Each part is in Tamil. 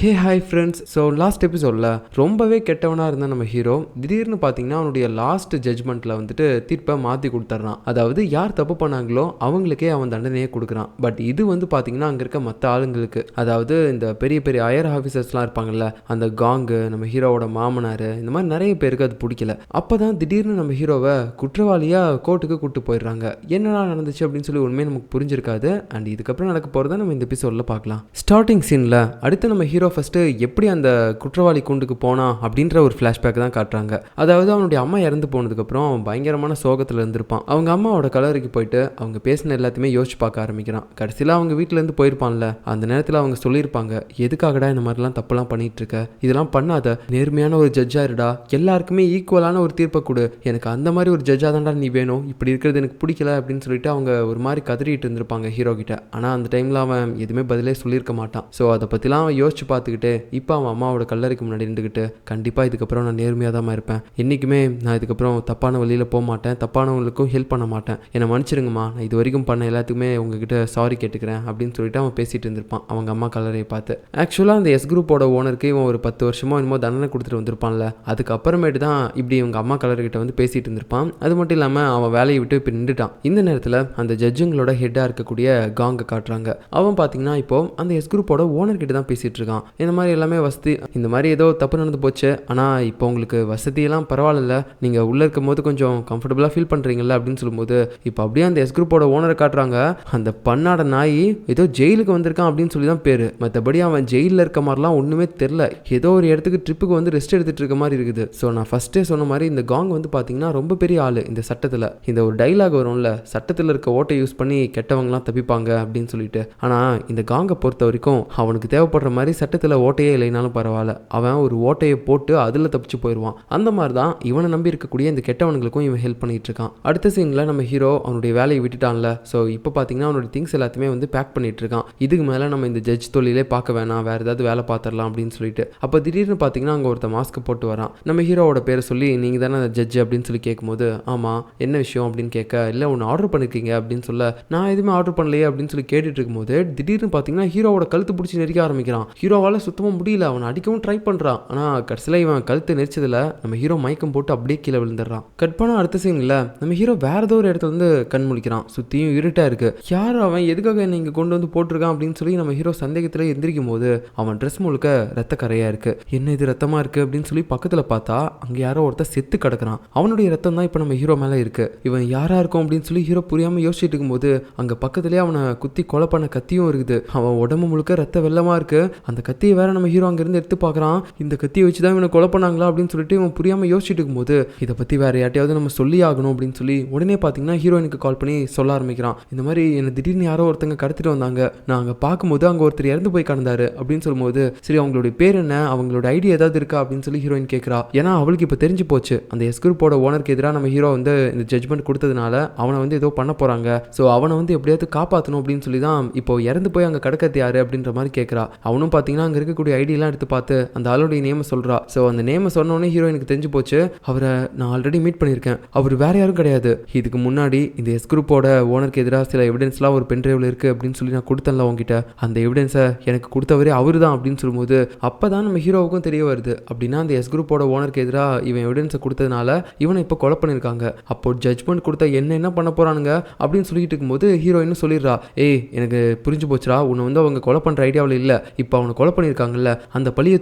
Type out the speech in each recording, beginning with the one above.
Hey hi friends. So last எபிசோடில் ரொம்பவே கெட்டவனாக இருந்த நம்ம ஹீரோ திடீர்னு பார்த்தீங்கன்னா அவனுடைய லாஸ்ட் ஜட்ஜ்மெண்ட்டில் வந்துட்டு தீர்ப்பை மாற்றி கொடுத்துட்றான். அதாவது யார் தப்பு பண்ணாங்களோ அவங்களுக்கே அவன் தண்டனையே கொடுக்குறான். பட் இது வந்து பார்த்தீங்கன்னா அங்கே இருக்க மற்ற ஆளுங்களுக்கு, அதாவது இந்த பெரிய பெரிய ஹையர் ஆஃபீஸர்ஸ்லாம் இருப்பாங்கல்ல, அந்த காங்கு, நம்ம ஹீரோவோட மாமனார், இந்த மாதிரி நிறைய பேருக்கு அது பிடிக்கல. அப்போ தான் திடீர்னு நம்ம ஹீரோவை குற்றவாளியாக கோர்ட்டுக்கு கூப்பிட்டு போயிடுறாங்க. என்னடா நடந்துச்சு அப்படின்னு சொல்லி உண்மையை நமக்கு புரிஞ்சிருக்காது. அண்ட் இதுக்கப்புறம் நடக்க போகிறத நம்ம இந்த எபிசோடில் பார்க்கலாம். ஸ்டார்டிங் சீனில் அடுத்து நம்ம ஹீரோ ஃபஸ்ட்டு எப்படி அந்த குற்றவாளி கூண்டுக்கு போனான் அப்படின்ற ஒரு ஃப்ளாஷ்பேக் தான் காட்டுறாங்க. அதாவது அவனுடைய அம்மா இறந்து போனதுக்கப்புறம் அவன் பயங்கரமான சோகத்தில் இருந்திருப்பான். அவங்க அம்மாவோட கலருக்கு போயிட்டு அவங்க பேசின எல்லாத்தையுமே யோசிச்சு பார்க்க ஆரம்பிக்கிறான். கடைசியில் அவங்க வீட்டிலேருந்து போயிருப்பான்ல, அந்த நேரத்தில் அவங்க சொல்லியிருப்பாங்க, எதுக்காகடா இந்த மாதிரிலாம் தப்புலாம் பண்ணிட்டு இருக்க, இதெல்லாம் பண்ணாத, நேர்மையான ஒரு ஜட்ஜாக இருடா, எல்லாருக்குமே ஈக்குவலான ஒரு தீர்ப்பை கொடு, எனக்கு அந்த மாதிரி ஒரு ஜட்ஜாக தான்டா நீ வேணும், இப்படி இருக்கிறது எனக்கு பிடிக்கல அப்படின்னு சொல்லிட்டு அவங்க ஒரு மாதிரி கதறிட்டு இருந்திருப்பாங்க ஹீரோ கிட்ட. ஆனால் அந்த டைமில் அவன் எதுவுமே பதிலே சொல்லியிருக்க மாட்டான். ஸோ அதை பற்றிலாம் அவன் யோசிச்சு பார்த்துக்கிட்டு இப்போ அவன் அம்மாவோட கல்லறைக்கு முன்னாடி இருந்துக்கிட்டு, கண்டிப்பாக இதுக்கப்புறம் நான் நேர்மையாக தான் இருப்பேன், என்றைக்குமே நான் இதுக்கப்புறம் தப்பான வழியில் போக மாட்டேன், தப்பானவங்களுக்கும் ஹெல்ப் பண்ண மாட்டேன், என்னை மன்னிச்சிருங்கம்மா, நான் இது வரைக்கும் பண்ண எல்லாத்துக்குமே உங்ககிட்ட சாரி கேட்டுக்கிறேன் அப்படின்னு சொல்லிட்டு அவன் பேசிட்டு இருந்திருப்பான் அவங்க அம்மா கல்லறையை பார்த்து. ஆக்சுவலாக அந்த எஸ் குரூப்போட ஓனருக்கு இவன் ஒரு 10 வருஷமோ என்னமோ தண்டனை கொடுத்துட்டு வந்திருப்பான்ல, அதுக்கப்புறமேட்டு தான் இப்படி இவங்க அம்மா கல்லறைக்கிட்ட வந்து பேசிட்டு இருந்திருப்பான். அது மட்டும் இல்லாமல் அவன் வேலையை விட்டு இப்போ நின்றுட்டான். இந்த நேரத்தில் அந்த ஜட்ஜுங்களோட ஹெட்டாக இருக்கக்கூடிய காங்கை காட்டுறாங்க. அவன் பார்த்தீங்கன்னா இப்போ அந்த எஸ் குரூப்போட ஓனர்கிட்ட தான் பேசிட்டு இருக்கான். இந்த மாதிரி எல்லாமே வசதி, இந்த மாதிரி ஏதோ தப்பு நடந்து போச்சு, ஆனால் இப்போ உங்களுக்கு வசதியெல்லாம் பரவாயில்ல, நீங்கள் உள்ளே இருக்கும் போது கொஞ்சம் கம்ஃபர்டபுளாக ஃபீல் பண்ணுறீங்களா அப்படின்னு சொல்லும்போது இப்போ அப்படியே அந்த எஸ் குரூப்போட ஓனரை காட்டுறாங்க. அந்த பண்ணாட நாய் ஏதோ ஜெயிலுக்கு வந்திருக்கான் அப்படின்னு சொல்லி தான் பேர், மற்றபடி அவன் ஜெயிலில் இருக்க மாதிரிலாம் ஒன்றுமே தெரில, ஏதோ ஒரு இடத்துக்கு ட்ரிப்புக்கு வந்து ரெஸ்ட் எடுத்துகிட்டு இருக்க மாதிரி இருக்குது. ஸோ நான் ஃபஸ்ட்டே சொன்ன மாதிரி இந்த காங் வந்து பார்த்தீங்கன்னா ரொம்ப பெரிய ஆள் இந்த சட்டத்தில். இந்த ஒரு டைலாக் வரும்ல, சட்டத்தில் இருக்க ஓட்டை யூஸ் பண்ணி கெட்டவங்களாம் தப்பிப்பாங்க அப்படின்னு சொல்லிட்டு. ஆனால் இந்த காங்கை பொறுத்த வரைக்கும் அவனுக்கு தேவைப்படுற மாதிரி சட்டத்தில் ஓட்டையே இல்லைனாலும் பரவாயில்ல, அவன் ஒரு ஓட்டையை போட்டு அதில் தப்பிச்சு போயிடுவான். அந்த மாதிரி தான் இவனை நம்பி இருக்கக்கூடிய இந்த கெட்டவனுங்களுக்கும் இவன் ஹெல்ப் பண்ணிட்டு இருக்கான். அடுத்த சீனில் நம்ம ஹீரோ அவனுடைய வேலையை விட்டுட்டான்ல, ஸோ இப்போ பார்த்தீங்கன்னா அவனுடைய திங்ஸ் எல்லாத்தையுமே வந்து பேக் பண்ணிட்டு இருக்கான். இதுக்கு மேலே நம்ம இந்த ஜட்ஜ் தொழிலே பார்க்க வேணாம், வேறு ஏதாவது வேலை பார்த்துடலாம் அப்படின்னு சொல்லிட்டு. அப்போ திடீர்னு பார்த்தீங்கன்னா அங்கே ஒருத்த மாஸ்க் போட்டு வரான். நம்ம ஹீரோவோட பேரை சொல்லி நீங்கள் தானே அந்த ஜட்ஜ் அப்படின்னு சொல்லி கேட்கும்போது, ஆமாம் என்ன விஷயம் அப்படின்னு கேட்க, இல்லை ஒன்று ஆர்டர் பண்ணியிருக்கீங்க அப்படின்னு சொல்ல, நான் எதுவுமே ஆர்டர் பண்ணலையே அப்படின்னு சொல்லி கேட்டுட்டு இருக்கும்போது திடீர்னு பார்த்தீங்கன்னா ஹீரோவோட கழுத்து பிடிச்சி நெரிக்க ஆரம்பிக்கிறான். ஹீரோவால் சுத்தமாக முடியல, அவனை அடிக்கவும் ட்ரை பண்ணுறான். ஆனால் கடைசியில் இவன் கழுத்து நெரிச்சதில் நம்ம ஹீரோ மயக்கம் போட்டு அப்படியே கீழே விழுந்துடுறான். கட் பண்ண அடுத்த சீனில் நம்ம ஹீரோ வேற ஏதோ ஒரு இடத்துல வந்து கண் முழிக்கிறான். சுற்றியும் இருட்டாக இருக்குது. யார் அவன், எதுக்காக என்னை இங்கே கொண்டு வந்து போட்டிருக்கான் அப்படின்னு சொல்லி நம்ம ஹீரோ சந்தேகத்தில் எந்திரிக்கும் போது அவன் ட்ரெஸ் முழுக்க ரத்த கரையாக இருக்குது. என்ன இது ரத்தமாக இருக்குது அப்படின்னு சொல்லி பக்கத்தில் பார்த்தா அங்கே யாரோ ஒருத்தர் செத்து கிடக்குறான். அவனுடைய ரத்தம் தான் இப்போ நம்ம ஹீரோ மேலே இருக்குது. இவன் யாராக இருக்கும் அப்படின்னு சொல்லி ஹீரோ புரியாமல் யோசிச்சுட்டு இருக்கும்போது அங்கே பக்கத்துலேயே அவனை குத்தி கொலை பண்ண கத்தியும் இருக்குது. அவன் உடம்பு முழுக்க ரத்த வெள்ளமாக இருக்குது. அந்த கத்தியை வேற நம்ம ஹீரோ அங்கேருந்து எடுத்து பார்க்குறான். இந்த கத்தியை வச்சு தான் இவனை கொலை பண்ணாங்களா அப்படின்னு சொல்லிட்டு இவன் புரியாமல் யோசிச்சுட்டு இருக்கும்போது இதை பற்றி வேற யார்ட்டையாவது நம்ம சொல்லி ஆகணும் அப்படின்னு சொல்லி உடனே பார்த்தீங்கன்னா ஹீரோயினுக்கு கால் பண்ணி சொல்ல ஆரம்பிக்கிறான். இந்த மாதிரி என்னை திடீர்னு யாரோ ஒருத்தங்க கடத்திட்டு வந்தாங்க, நான் அங்கே பார்க்கும்போது அங்கே ஒருத்தர் இறந்து போய் கிடந்தாரு அப்படின்னு சொல்லும்போது, சரி அவங்களுடைய பேர் என்ன, அவங்களோட ஐடியா ஏதாவது இருக்கா அப்படின்னு சொல்லி ஹீரோயின் கேட்குறா. ஏன்னா அவளுக்கு இப்போ தெரிஞ்சு போச்சு அந்த எஸ் குரூப்போட ஓனருக்கு எதிராக நம்ம ஹீரோ வந்து இந்த ஜட்ஜ்மெண்ட் கொடுத்ததுனால அவனை வந்து ஏதோ பண்ண போகிறாங்க, ஸோ அவனை வந்து எப்படியாவது காப்பாற்றணும் அப்படின்னு சொல்லி தான் இப்போ இறந்து போய் அங்கே கடக்கிறது யாரு அப்படின்ற மாதிரி கேட்குறா. அவனும் பார்த்தீங்கன்னா அங்கே இருக்கக்கூடிய ஐடியெல்லாம் எடுத்து பார்த்து அந்த ஆளுடைய நேமை சொல்கிறா. ஸோ அந்த நேமை சொன்னோடனே ஹீரோயினுக்கு தெரிஞ்சு போச்சு, அவரை நான் ஆல்ரெடி மீட் பண்ணியிருக்கேன், அவர் வேற யாரும் கிடையாது, இதுக்கு முன்னாடி இந்த எஸ் குரூப்போட ஓனருக்கு எதிராக சில எவிடன்ஸ்லாம் ஒரு பென்ட்ரைவில் இருக்குது அப்படின்னு சொல்லி நான் கொடுத்தேன்ல உங்ககிட்ட, அந்த எவிடன்ஸை எனக்கு கொடுத்தவரே அவர் தான் அப்படின்னு சொல்லும்போது அப்போ தான் நம்ம ஹீரோவுக்கும் தெரிய வருது, அப்படின்னா அந்த எஸ் குரூப்போட ஓனருக்கு எதிராக இவன் எவிடன்ஸை கொடுத்ததுனால இவனை இப்போ கொலை பண்ணியிருக்காங்க, அப்போ ஜட்ஜ்மெண்ட் கொடுத்த என்ன பண்ண போகிறானுங்க அப்படின்னு சொல்லிட்டு இருக்கும்போது ஹீரோயினும் சொல்லிடுறா, ஏய் எனக்கு புரிஞ்சு போச்சுரா, உன்னை வந்து அவங்க கொலை பண்ணுற ஐடியாவில் இல்லை, இப்போ அவனை கொலை பண்ணியிருக்காங்கல்ல, அந்த பழியை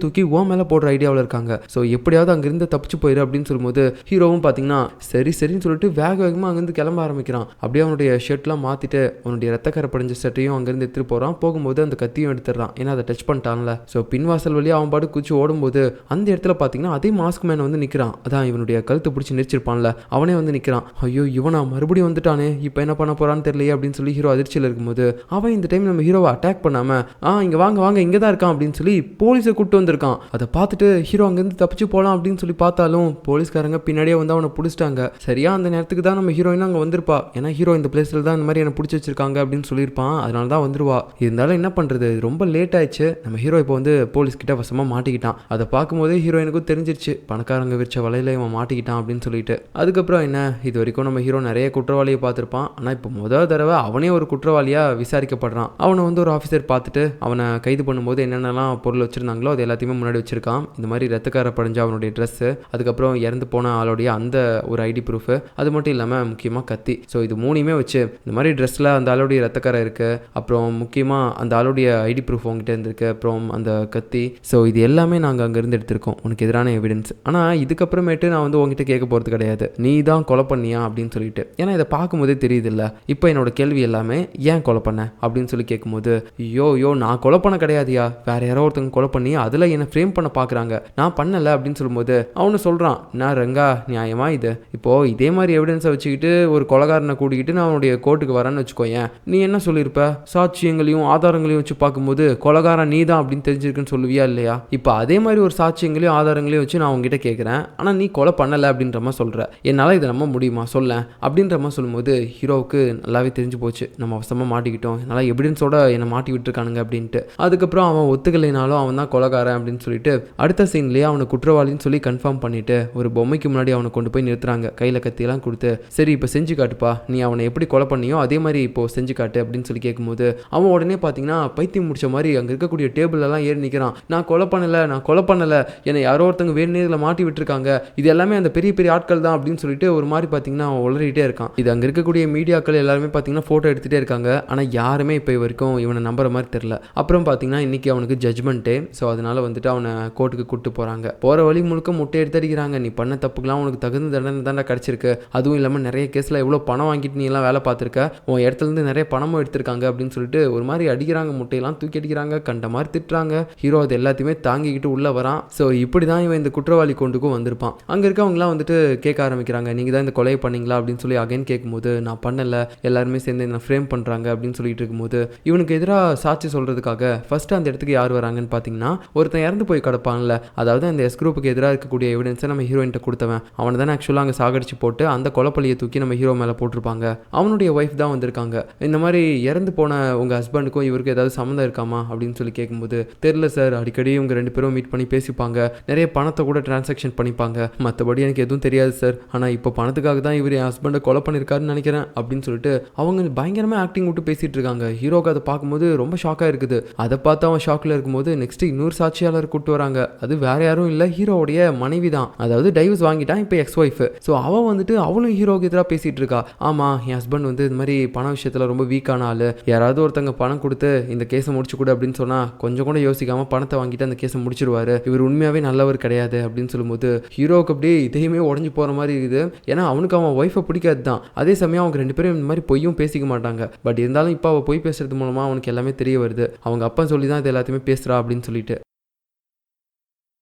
தூக்கி ஓ மேலே போடுற ஐடியாவில் இருக்காங்க, ஸோ எப்படியாவது அங்கேருந்து தப்பிச்சு போயிரு அப்படின்னு சொல்லும்போது ஹீரோவும் பார்த்தீங்கன்னா சரின்னு சொல்லிட்டு வேகமாக அங்கேருந்து கிளம்ப ஆரம்பிக்கிறான். அப்படியே அவனுடைய ஷர்ட்லாம் மாற்றிட்டு அவனுடைய ரத்தக்கரை படிஞ்ச ஷர்ட்டையும் அங்கேருந்து எடுத்துகிட்டு போகிறான். போகும்போது அந்த கத்தியும் எடுத்துடுறான், ஏன்னா அதை டச் பண்ணிட்டான்ல. ஸோ பின்வாசல் வழியாக அவன் பாட்டு குச்சி ஓடும்போது அந்த இடத்துல பார்த்தீங்கன்னா அதே மாஸ்க் மேன் வந்து நிற்கிறான். அதான் இவனுடைய கழுத்து பிடிச்சி நெரிச்சிருப்பான்ல, அவனே வந்து நிற்கிறான். ஐயோ இவனா மறுபடியும் வந்துட்டானே, இப்போ என்ன பண்ண போறான்னு தெரியலையே அப்படின்னு சொல்லி ஹீரோ அதிர்ச்சியில் இருக்கும்போது அவன் இந்த டைம் நம்ம ஹீரோவை அட்டாக் பண்ணாமல் இங்கே வாங்க இங்கே தான் இருக்கான் அப்படின்னு சொல்லி போலீஸை கூப்பிட்டு வந்திருக்கான். அதை பார்த்துட்டு ஹீரோ அங்கேருந்து தப்பிச்சு போகலாம் அப்படின்னு சொல்லி பார்த்தாலும் போலீஸ்காரங்க பின்னாடியே வந்து அவனை பிடிச்சிட்டாங்க. சரியா அந்த நேரத்துக்கு தான் நம்ம ஹீரோயின் அங்கே வந்திருப்பா, ஏன்னா ஹீரோ இந்த பிளேஸில் தான் இந்த மாதிரி என்னை பிடிச்சி வச்சிருக்காங்க அப்படின்னு சொல்லியிருப்பான், அதனால தான் வந்துருவா. இருந்தாலும் என்ன பண்ணுறது, ரொம்ப லேட் ஆயிடுச்சு. நம்ம ஹீரோ இப்போ வந்து போலீஸ்கிட்ட வசமாக மாட்டிக்கிட்டான். அதை பார்க்கும்போதே ஹீரோயினுக்கும் தெரிஞ்சிருச்சு பணக்காரங்க விரிச்ச வலையில இவன் மாட்டிக்கிட்டான் அப்படின்னு சொல்லிட்டு. அதுக்கப்புறம் என்ன, இது வரைக்கும் நம்ம ஹீரோ நிறைய குற்றவாளியை பார்த்துருப்பான், ஆனால் இப்போ முதல் தடவை அவனே ஒரு குற்றவாளியாக விசாரிக்கப்படுறான். அவனை வந்து ஒரு ஆஃபீஸர் பார்த்துட்டு அவனை கைது பண்ணும்போது என்னென்ன என்னென்னலாம் பொருள் வச்சுருந்தாங்களோ அது எல்லாத்தையுமே முன்னாடி வச்சுருக்கான். இந்த மாதிரி ரத்தக்கார படிஞ்ச அவனுடைய ட்ரெஸ்ஸு, அதுக்கப்புறம் இறந்து போன ஆளுடைய அந்த ஒரு ஐடி ப்ரூஃபு, அது மட்டும் இல்லாமல் முக்கியமாக கத்தி. ஸோ இது மூணையுமே வச்சு இந்த மாதிரி ட்ரெஸ்ஸில் அந்த ஆளுடைய ரத்தக்காரை இருக்குது, அப்புறம் முக்கியமாக அந்த ஆளுடைய ஐடி ப்ரூஃப் உங்ககிட்ட இருந்திருக்கு, அப்புறம் அந்த கத்தி. ஸோ இது எல்லாமே நாங்கள் அங்கேருந்து எடுத்திருக்கோம் உனக்கு எதிரான எவிடன்ஸ். ஆனால் இதுக்கப்புறமேட்டு நான் வந்து உங்ககிட்ட கேட்க போகிறது கிடையாது நீ தான் கொலை பண்ணியா அப்படின்னு சொல்லிட்டு. ஏன்னா இதை பார்க்கும்போதே தெரியுதுல்ல. இப்போ என்னோட கேள்வி எல்லாமே ஏன் கொலை பண்ண அப்படின்னு சொல்லி கேட்கும்போது, யோ நான் கொலை பண்ண கிடையாதுயா, வேற யாரோ ஒருத்தங்க கொலை பண்ணி அதில் என்னை ஃப்ரேம் பண்ண பார்க்குறாங்க, நான் பண்ணலை அப்படின்னு சொல்லும்போது அவனு சொல்கிறான், நான் ரங்கா நியாயமா இது இப்போது இதே மாதிரி எவிடன்ஸை வச்சுக்கிட்டு ஒரு கொலைகாரனை கூட்டிக்கிட்டு நான் அவனுடைய கோர்ட்டுக்கு வரேன்னு வச்சுக்கோயேன், நீ என்ன சொல்லியிருப்ப? சாட்சியங்களையும் ஆதாரங்களையும் வச்சு பார்க்கும்போது கொலைகாரன் நீ தான் அப்படின்னு தெரிஞ்சிருக்குன்னு சொல்லுவியா இல்லையா? இப்போ அதே மாதிரி ஒரு சாட்சியங்களையும் ஆதாரங்களையும் வச்சு நான் உங்ககிட்ட கேட்குறேன், ஆனால் நீ கொலை பண்ணலை அப்படின்ற மாதிரி சொல்கிற, என்னால் இதை நம்ப முடியுமா சொல்ல அப்படின்ற மாதிரி சொல்லும்போது ஹீரோவுக்கு நல்லாவே தெரிஞ்சு போச்சு, நம்ம அவசரமாக மாட்டிக்கிட்டோம், நல்லா எவிடன்ஸோட என்னை மாட்டி விட்டுருக்கானுங்க அப்படின்ட்டு. அதுக்கப்புறம் அவன் ஒத்துக்கலைனாலும் அவன் தான் கொலைகாரன் அப்படின்னு சொல்லிட்டு அடுத்த சீன்லேயே அவனை குற்றவாளின்னு சொல்லி கன்ஃபார்ம் பண்ணிட்டு ஒரு பொம்மைக்கு முன்னாடி அவனை கொண்டு போய் நிறுத்துறாங்க, கையில் கத்தியெல்லாம் கொடுத்து. சரி இப்போ செஞ்சு காட்டுப்பா, நீ அவனை எப்படி கொலை பண்ணியோ அதே மாதிரி இப்போ செஞ்சு காட்டு அப்படின்னு சொல்லி கேட்கும்போது அவன் உடனே பார்த்தீங்கன்னா பைத்தியம் முடிச்ச மாதிரி அங்கே இருக்கக்கூடிய டேபிளெல்லாம் ஏறி நிற்கிறான். நான் கொலை பண்ணலை, என்னை யாரோ ஒருத்தங்க வேணுனே இதில் மாட்டி விட்டுருக்காங்க, இது எல்லாமே அந்த பெரிய பெரிய ஆட்கள் தான் அப்படின்னு சொல்லிட்டு ஒரு மாதிரி பார்த்தீங்கன்னா அவன் உளறிட்டே இருக்கான். இது அங்கே இருக்கக்கூடிய மீடியாக்கள் எல்லாருமே பார்த்தீங்கன்னா ஃபோட்டோ எடுத்துகிட்டே இருக்காங்க. ஆனால் யாருமே இப்போ வரைக்கும் இவனை நம்புற மாதிரி தெரில. அப்புறம் பார்த்தீங்கன்னா இன்றைக்கி அவனுக்கு ஜட்ஜ்மெண்ட்டே. ஸோ அதனால் வந்துட்டு அவனை கோர்ட்டுக்கு கூப்பிட்டு போகிறாங்க. போகிற வழி முழுக்க முட்டை எடுத்தடிக்கிறாங்க, நீ பண்ண தப்புக்கெல்லாம் உனக்கு தகுந்த தண்டனை தாண்டா கிடச்சிருக்கு, அதுவும் இல்லாமல் நிறைய கேஸில் எவ்வளோ பணம் வாங்கிட்டு நீ எல்லாம் வேலை பார்த்துருக்க, உன் இடத்துலேருந்து நிறைய பணமும் எடுத்திருக்காங்க அப்படின்னு சொல்லிட்டு ஒரு மாதிரி அடிக்கிறாங்க, முட்டையெல்லாம் தூக்கி அடிக்கிறாங்க, கண்ட மாதிரி திட்டுறாங்க. ஹீரோ அது எல்லாத்தையுமே தாங்கிக்கிட்டு உள்ளே வரான். ஸோ இப்படி தான் இவன் இந்த குற்றவாளி கொண்டுக்கும் வந்திருப்பான். அங்கே இருக்கவங்களாம் வந்துட்டு கேட்க ஆரம்பிக்கிறாங்க, நீங்கள் தான் இந்த கொலையை பண்ணீங்களா அப்படின்னு சொல்லி அகைன் கேட்கும்போது, நான் பண்ணலை, எல்லாருமே சேர்ந்து என்ன ஃப்ரேம் பண்ணுறாங்க அப்படின்னு சொல்லிட்டு இருக்கும்போது இவனுக்கு எதிராக சாட்சி சொல்கிறதுக்காக ஃபஸ்ட்டு அந்த இடத்துக்கு யார் வராங்கன்னு பார்த்தீங்கன்னா ஒருத்தன் இறந்து போய் கிடப்பான்ல, அதாவது அந்த எஸ் குரூப்புக்கு எதிராக இருக்கக்கூடிய எவிடன்ஸை நம்ம ஹீரோயின்ட்ட கொடுத்தவன், அவனை தானே ஆக்சுவலாக அங்கே சாகடிச்சு போட்டு அந்த கொலைப்பள்ளியை தூக்கி நம்ம ஹீரோ மேலே போட்டிருப்பாங்க. அவனுடைய ஒய்ஃப் தான் வந்திருக்காங்க. இந்த மாதிரி இறந்து போன உங்கள் ஹஸ்பண்டுக்கும் இவருக்கு ஏதாவது சம்மந்தம் இருக்காமா அப்படின்னு சொல்லி கேட்கும்போது, தெரில சார், அடிக்கடி இவங்க 2 பேரும் மீட் பண்ணி பேசிப்பாங்க, நிறைய பணத்தை கூட டிரான்சாக்ஷன் பண்ணிப்பாங்க, மற்றபடி எனக்கு எதுவும் தெரியாது சார், ஆனால் இப்போ பணத்துக்காக தான் இவர் என் ஹஸ்பண்டை கொலை பண்ணியிருக்காருன்னு நினைக்கிறேன் அப்படின்னு சொல்லிட்டு அவங்க பயங்கரமாக ஆக்டிங் விட்டு பேசிகிட்டு இருக்காங்க. ஹீரோக்கு அதை பார்க்கும்போது ரொம்ப ஷாக்காக இருக்குது. அதை பார்த்து அவன் ஷாக்கில் இருக்கும்போது நெக்ஸ்ட் இன்னொரு சாட்சியாளர் கூப்பிட்டு வராங்க. அது வேற யாரும் இல்லை, ஹீரோவுடைய மனைவி தான். அதாவது டைவர்ஸ் வாங்கிட்டான், இப்போ எக்ஸ் ஒய்ஃப். ஸோ அவன் வந்துட்டு அவளும் ஹீரோக்கு எதிராக பேசிகிட்டு இருக்கா. ஆமாம், என் ஹஸ்பண்ட் வந்து இந்த மாதிரி பண விஷயத்தில் ரொம்ப வீக்கான ஆள், யாராவது ஒருத்தங்க பணம் கொடுத்து இந்த கேஸை முடிச்சு கொடு அப்படின்னு சொன்னால் கொஞ்சம் கூட யோசிக்காமல் பணத்தை வாங்கிட்டு அந்த கேஸை முடிச்சிருவாரு, இவர் உண்மையாகவே நல்லவர் கிடையாது அப்படின்னு சொல்லும்போது ஹீரோவுக்கு அப்படியே இதையுமே உடஞ்சி போகிற மாதிரி இருக்குது. ஏன்னா அவனுக்கு அவன் ஒய்ஃபை பிடிக்காது தான், அதே சமயம் அவங்க 2 பேரும் இந்த மாதிரி பொய்யும் பேசிக்க மாட்டாங்க. பட் இருந்தாலும் இப்போ அவள் பொய் பேசுறது மூலமாக அவனுக்கு எல்லாமே தெரிய வருது, அவங்க அப்பா சொல்லி தான் இது எல்லாத்தையுமே பேசுகிறா அப்படின்னு சொல்லிட்டு.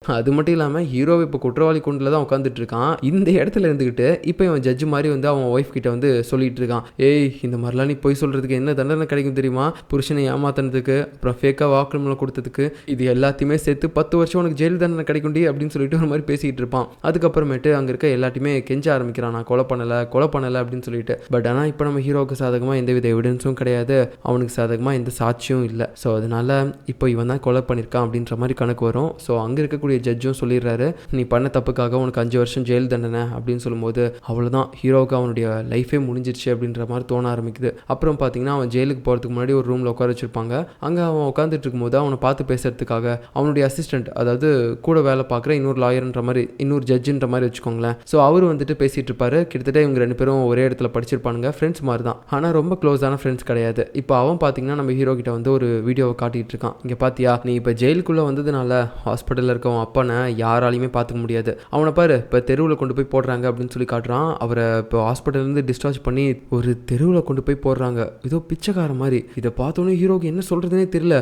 அது மட்டும் இல்லாமல் ஹீரோவை இப்போ குற்றவாளி கூண்டில் தான் உட்காந்துட்டு இருக்கான். இந்த இடத்துல இருந்துக்கிட்டு இப்போ இவன் ஜட்ஜு மாதிரி வந்து அவன் ஒய்ஃப் கிட்ட வந்து சொல்லிட்டு இருக்கான், ஏய் இந்த மாதிரிலாம் நீ போய் சொல்கிறதுக்கு என்ன தண்டனை கிடைக்கும் தெரியுமா, புருஷனை ஏமாத்தினதுக்கு, அப்புறம் ஃபேக்காக வாக்குமூலம் கொடுத்ததுக்கு, இது எல்லாத்தையுமே சேர்த்து 10 வருஷம் உனக்கு ஜெயில் தண்டனை கிடைக்கும்டி அப்படின்னு சொல்லிட்டு ஒரு மாதிரி பேசிகிட்டு இருப்பான். அதுக்கப்புறமேட்டு அங்கே இருக்க எல்லாத்தையுமே கெஞ்ச ஆரம்பிக்கிறான், நான் கொலை பண்ணலை அப்படின்னு சொல்லிட்டு. பட் ஆனால் இப்போ நம்ம ஹீரோவுக்கு சாதகமாக எந்தவித எவிடன்ஸும் கிடையாது, அவனுக்கு சாதகமாக எந்த சாட்சியும் இல்லை. ஸோ அதனால இப்போ இவன் தான் கொலை பண்ணியிருக்கான் அப்படின்ற மாதிரி கணக்கு வரும். ஸோ அங்கே இருக்கக்கூடிய ஜட்ஜும் சொல்லிடுறாரு, நீ பண்ண தப்புக்காக உனக்கு 5 வருஷம் ஜெயில் தண்டனை அப்படின்னு சொல்லும்போது அவ்வளோதான், ஹீரோவுக்கு அவனுடைய லைஃபே முடிஞ்சிருச்சு அப்படின்ற மாதிரி தோண ஆரம்பிக்குது. அப்புறம் பார்த்தீங்கன்னா அவன் ஜெயிலுக்கு போகிறதுக்கு முன்னாடி ஒரு ரூமில் உட்கார வச்சிருப்பாங்க. அங்கே அவன் உட்காந்துட்டு இருக்கும்போது அவனை பார்த்து பேசுறதுக்காக அவனுடைய அசிஸ்டன்ட், அதாவது கூட வேலை பார்க்குற இன்னொரு லாயர்ன்ற மாதிரி, இன்னொரு ஜட்ஜுன்ற மாதிரி வச்சுக்கோங்களேன். ஸோ அவர் வந்துட்டு பேசிகிட்டு இருப்பாரு. கிட்டத்தட்ட இவங்க 2 பேரும் ஒரே இடத்துல படிச்சிருப்பானுங்க, ஃப்ரெண்ட்ஸ் மாதிரி தான், ஆனால் ரொம்ப க்ளோஸான ஃப்ரெண்ட்ஸ் கிடையாது. இப்போ அவன் பார்த்தீங்கன்னா நம்ம ஹீரோ கிட்ட வந்து ஒரு வீடியோவை காட்டிகிட்டு இருக்கான். இங்கே பார்த்தியா, நீ இப்போ ஜெயிலுக்குள்ளே வந்ததுனால ஹாஸ்பிட்டலில் இருக்கவன் அப்பனை யாராலையுமே பார்த்துக்க முடியாது, அவனை பாரு இப்போ தெருவில் கொண்டு போய் போடுறாங்க அப்படின்னு சொல்லி காட்டுறான். அவரை இப்போ ஹாஸ்பிட்டல்லேருந்து டிஸ்சார்ஜ் பண்ணி ஒரு தெருவில் கொண்டு போய் போடுறாங்க, ஏதோ பிச்சைக்கார மாதிரி. இதை பார்த்தோன்னே ஹீரோக்கு என்ன சொல்கிறதுனே தெரியல.